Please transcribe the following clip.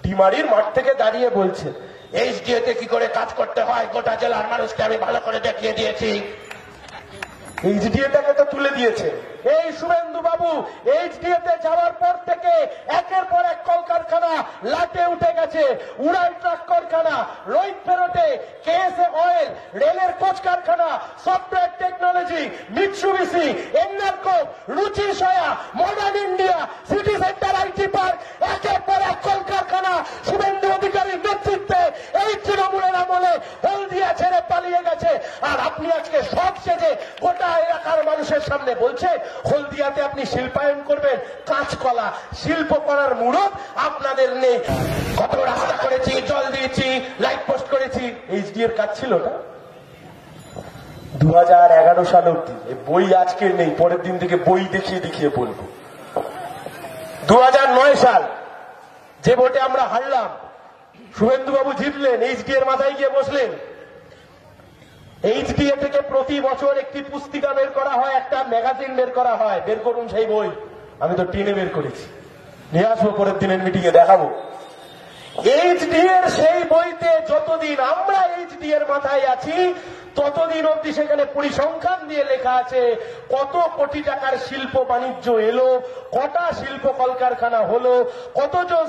ডিমারির মাঠ থেকে দাঁড়িয়ে বলছে এইচডিএতে কি করে কাজ করতে হয় গোটা জেলার মানুষকে আমি ভালো করে দেখিয়ে দিয়েছি। এইচডিএটাকে তো তুলে দিয়েছে। এই শুভেন্দু বাবু এইচডিএতে যাওয়ার পর থেকে একের পর এক কলকারখানা লাটে উঠে গেছে। উড়ান ট্রাক কারখানা, রোহিত ফেরোটে, কেএসএ অয়েল, রেলের কোচ কারখানা, সফটওয়্যার টেকনোলজি, মিৎসুবিশি, এনআরকো, রুচি soya, modern India, city centre IT park, একের পর এক কলকারখানা শুভেন্দু অধিকারীর নেতৃত্বে এই তৃণমূলের আমলে হলদিয়া ছেড়ে পালিয়ে গেছে। আর আপনি আজকে সব সেজে গোটা এলাকার মানুষের সামনে বলছে হলদিয়াতে আপনি শিল্পায়ন করবেন। কাঁচকলা শিল্প করার মুরত আপনাদের নেই। কত রাস্তা করেছি, জল দিয়েছি, লাইট পোস্ট করেছি, এইচডি এর কাজ ছিল না 2011 সাল অব্দি। বই আজকে নেই, পরের দিন থেকে বই দেখিয়ে দেখিয়ে বলবো। 2009 সাল যে ভোটে আমরা হারলাম, শুভেন্দু বাবু জিতলেন, এইচডি এর মাথায় গিয়ে বসলেন। এইচডিএ থেকে প্রতি বছর একটি পুস্তিকা বের করা হয়, একটা ম্যাগাজিন বের করা হয়। বের করুন সেই বই, আমি তো টেনে বের করেছি, নিয়ে আসবো পরের দিনের মিটিং এ দেখাবো। এইচডি এর সেই বইতে যতদিন আমরা এইচডি এর মাথায় আছি ততদিন অব্দি সেখানে পরিসংখ্যান দিয়ে লেখা আছে কত কোটি টাকার শিল্প বাণিজ্য এলো, কটা শিল্প কলকারখানা হলো, কতজন